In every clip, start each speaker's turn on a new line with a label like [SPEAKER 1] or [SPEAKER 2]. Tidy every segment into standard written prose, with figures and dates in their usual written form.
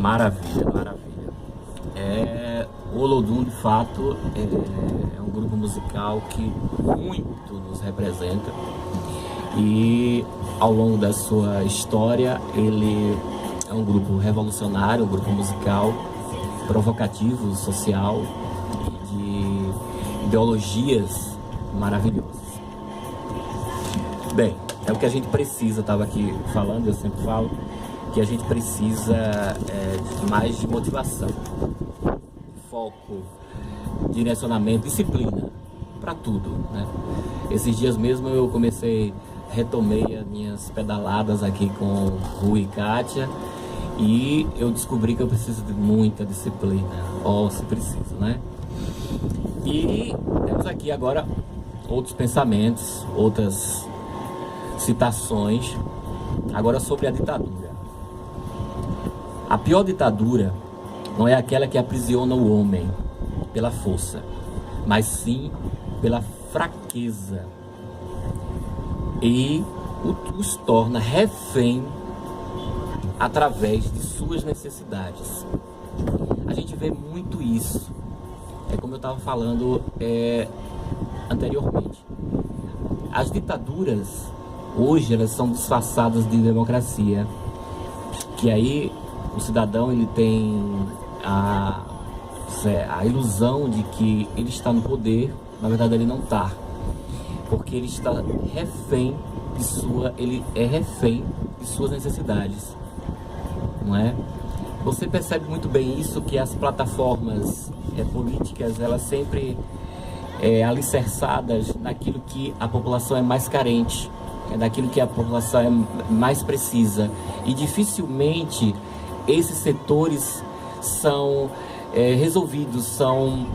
[SPEAKER 1] Maravilha, maravilha. O Olodum, de fato, é um grupo musical que muito nos representa e ao longo da sua história ele é um grupo revolucionário, um grupo musical provocativo, social, de ideologias maravilhosas. Bem, é o que a gente precisa, estava aqui falando, eu sempre falo, que a gente precisa mais de motivação, foco, direcionamento, disciplina, para tudo, né? Esses dias mesmo eu retomei as minhas pedaladas aqui com Rui e Kátia e eu descobri que eu preciso de muita disciplina, se preciso, né? E temos aqui agora outros pensamentos, outras citações, agora sobre a ditadura. A pior ditadura não é aquela que aprisiona o homem pela força, mas sim pela fraqueza e os torna refém através de suas necessidades. A gente vê muito isso, como eu estava falando anteriormente. As ditaduras hoje elas são disfarçadas de democracia, que aí o cidadão ele tem a ilusão de que ele está no poder. Na verdade ele não está, porque ele está refém ele é refém de suas necessidades, não é? Você percebe muito bem isso, que as plataformas políticas, elas sempre alicerçadas naquilo que a população é mais carente, daquilo que a população é mais precisa, e dificilmente esses setores são resolvidos, são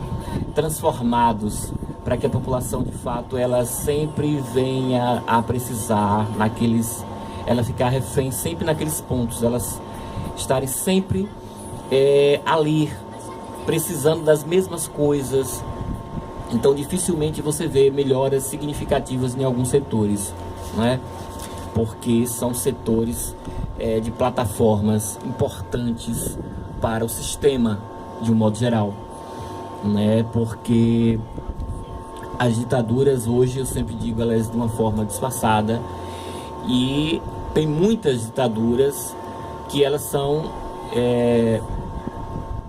[SPEAKER 1] transformados para que a população de fato ela sempre venha a precisar ela ficar refém sempre naqueles pontos, elas estarem sempre ali precisando das mesmas coisas. Então dificilmente você vê melhoras significativas em alguns setores, não é? Porque são setores de plataformas importantes para o sistema de um modo geral, né? Porque as ditaduras hoje, eu sempre digo, elas de uma forma disfarçada, e tem muitas ditaduras que elas são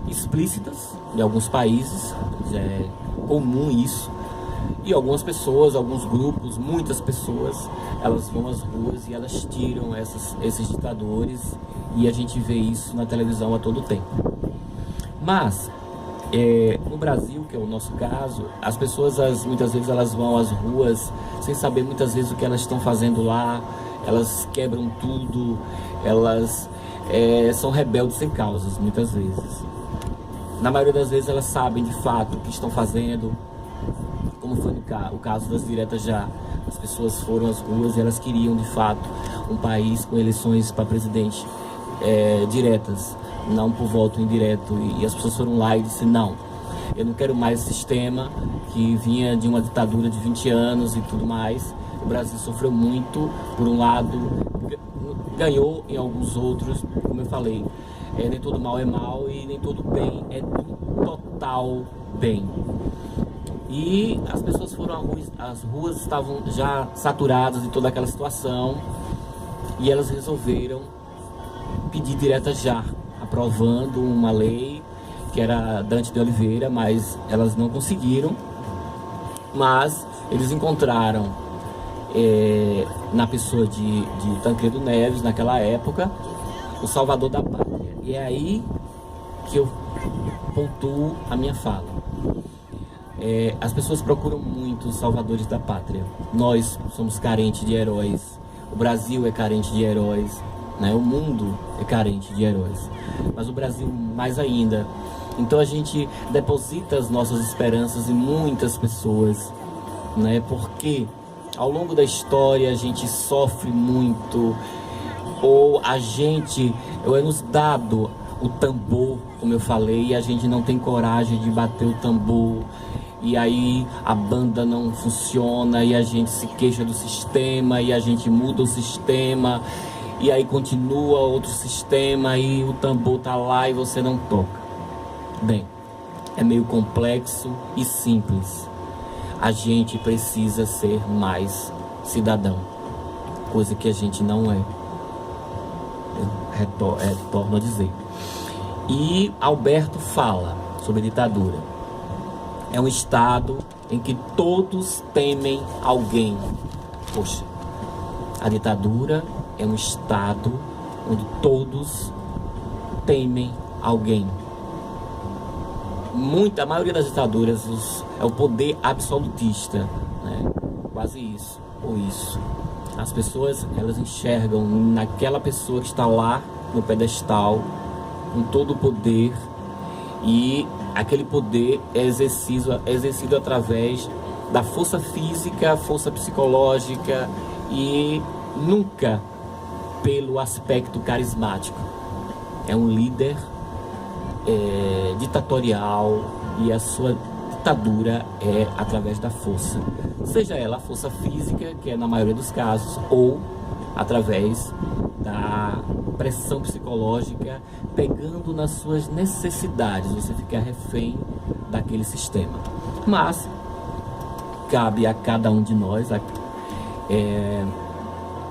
[SPEAKER 1] explícitas em alguns países, é comum isso, e algumas pessoas, alguns grupos, muitas pessoas, elas vão às ruas e elas tiram esses ditadores, e a gente vê isso na televisão a todo tempo. Mas no Brasil, que é o nosso caso, as pessoas muitas vezes elas vão às ruas sem saber muitas vezes o que elas estão fazendo lá, elas quebram tudo, elas são rebeldes sem causas muitas vezes. Na maioria das vezes elas sabem de fato o que estão fazendo, como foi o caso das diretas já. As pessoas foram às ruas e elas queriam de fato um país com eleições para presidente diretas, não por voto indireto, e as pessoas foram lá e disseram: não, eu não quero mais esse sistema que vinha de uma ditadura de 20 anos e tudo mais. O Brasil sofreu muito, por um lado, ganhou em alguns outros, como eu falei, nem todo mal é mal e nem todo bem é do total bem. E as pessoas foram às ruas estavam já saturadas de toda aquela situação, e elas resolveram pedir direta já, aprovando uma lei que era Dante de Oliveira, mas elas não conseguiram. Mas eles encontraram na pessoa de Tancredo Neves, naquela época, o salvador da pátria. E é aí que eu pontuo a minha fala. As pessoas procuram muito os salvadores da pátria. Nós somos carentes de heróis, o Brasil é carente de heróis, né? O mundo é carente de heróis, mas o Brasil mais ainda. Então a gente deposita as nossas esperanças em muitas pessoas, né? Porque ao longo da história a gente sofre muito, ou é nos dado o tambor, como eu falei, e a gente não tem coragem de bater o tambor, e aí a banda não funciona, e a gente se queixa do sistema, e a gente muda o sistema, e aí continua outro sistema e o tambor tá lá e você não toca. Bem, é meio complexo e simples. A gente precisa ser mais cidadão, coisa que a gente não é. Torno a dizer. E Alberto fala sobre ditadura. É um estado em que todos temem alguém. Poxa, a ditadura é um estado onde todos temem alguém. A maioria das ditaduras é o poder absolutista, né? Quase isso, ou isso. As pessoas, elas enxergam naquela pessoa que está lá no pedestal, com todo o poder, e aquele poder é exercido através da força física, força psicológica e nunca pelo aspecto carismático. É um líder ditatorial, e a sua ditadura é através da força, seja ela a força física, que é na maioria dos casos, ou através da pressão psicológica, pegando nas suas necessidades, você fica refém daquele sistema. Mas cabe a cada um de nós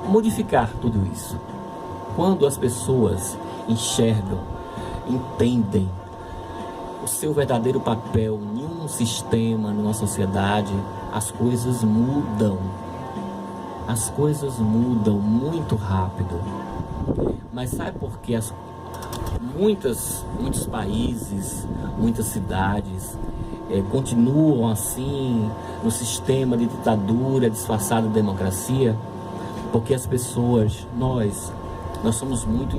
[SPEAKER 1] modificar tudo isso. Quando as pessoas enxergam, entendem o seu verdadeiro papel em um sistema, numa sociedade, as coisas mudam. As coisas mudam muito rápido. Mas sabe por que muitos países, muitas cidades continuam assim no sistema de ditadura disfarçada de democracia? Porque as pessoas, nós somos muito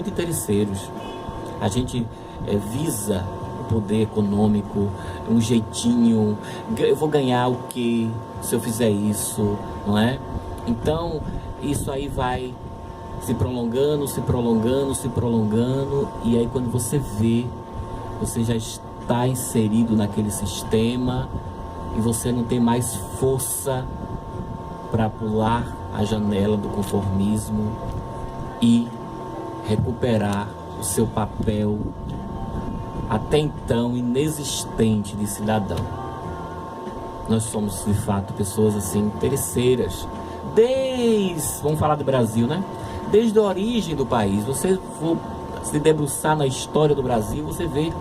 [SPEAKER 1] interesseiros. A gente visa o poder econômico, um jeitinho. Eu vou ganhar o que se eu fizer isso, não é? Então isso aí vai se prolongando, e aí quando você vê, você já está inserido naquele sistema e você não tem mais força para pular a janela do conformismo e recuperar o seu papel até então inexistente de cidadão. Nós somos de fato pessoas assim interesseiras, vamos falar do Brasil, né? Desde a origem do país. Você for se debruçar na história do Brasil, você vê,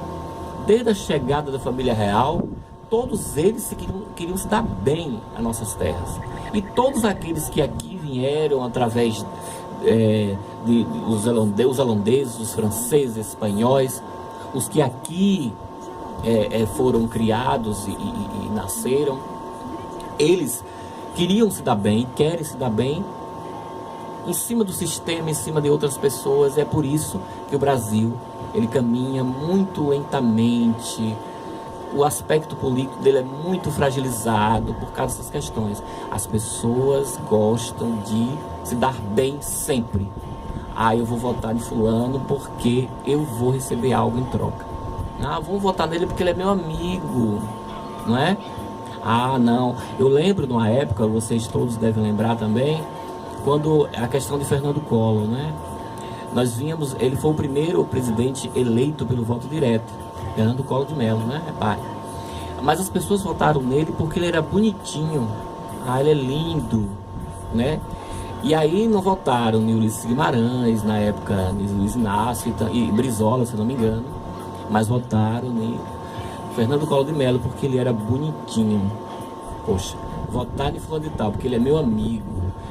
[SPEAKER 1] desde a chegada da família real, todos eles queriam se dar bem às nossas terras. E todos aqueles que aqui vieram através os holandeses, os franceses, espanhóis, os que aqui foram criados e nasceram, eles queriam se dar bem, querem se dar bem em cima do sistema, em cima de outras pessoas. É por isso que o Brasil, ele caminha muito lentamente. O aspecto político dele é muito fragilizado por causa dessas questões. As pessoas gostam de se dar bem sempre. Eu vou votar em fulano porque eu vou receber algo em troca. Vamos votar nele porque ele é meu amigo, não é? Não. Eu lembro de uma época, vocês todos devem lembrar também, quando a questão de Fernando Collor, né? Ele foi o primeiro presidente eleito pelo voto direto, Fernando Collor de Mello, né? Mas as pessoas votaram nele porque ele era bonitinho, ele é lindo, né? E aí não votaram em Ulisses Guimarães, na época, em Luiz Inácio e Brizola, se não me engano, mas votaram em Fernando Collor de Mello porque ele era bonitinho. Poxa, votar em fulano de tal porque ele é meu amigo,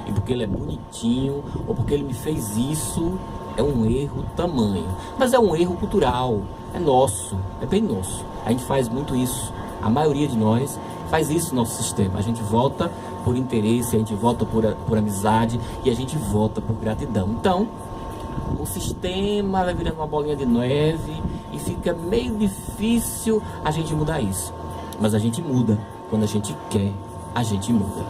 [SPEAKER 1] e porque ele é bonitinho, ou porque ele me fez isso, é um erro tamanho. Mas é um erro cultural, é nosso, é bem nosso. A gente faz muito isso, a maioria de nós faz isso no nosso sistema. A gente vota por interesse, a gente vota por amizade, e a gente vota por gratidão. Então, o sistema vai virando uma bolinha de neve e fica meio difícil a gente mudar isso. Mas a gente muda, quando a gente quer, a gente muda.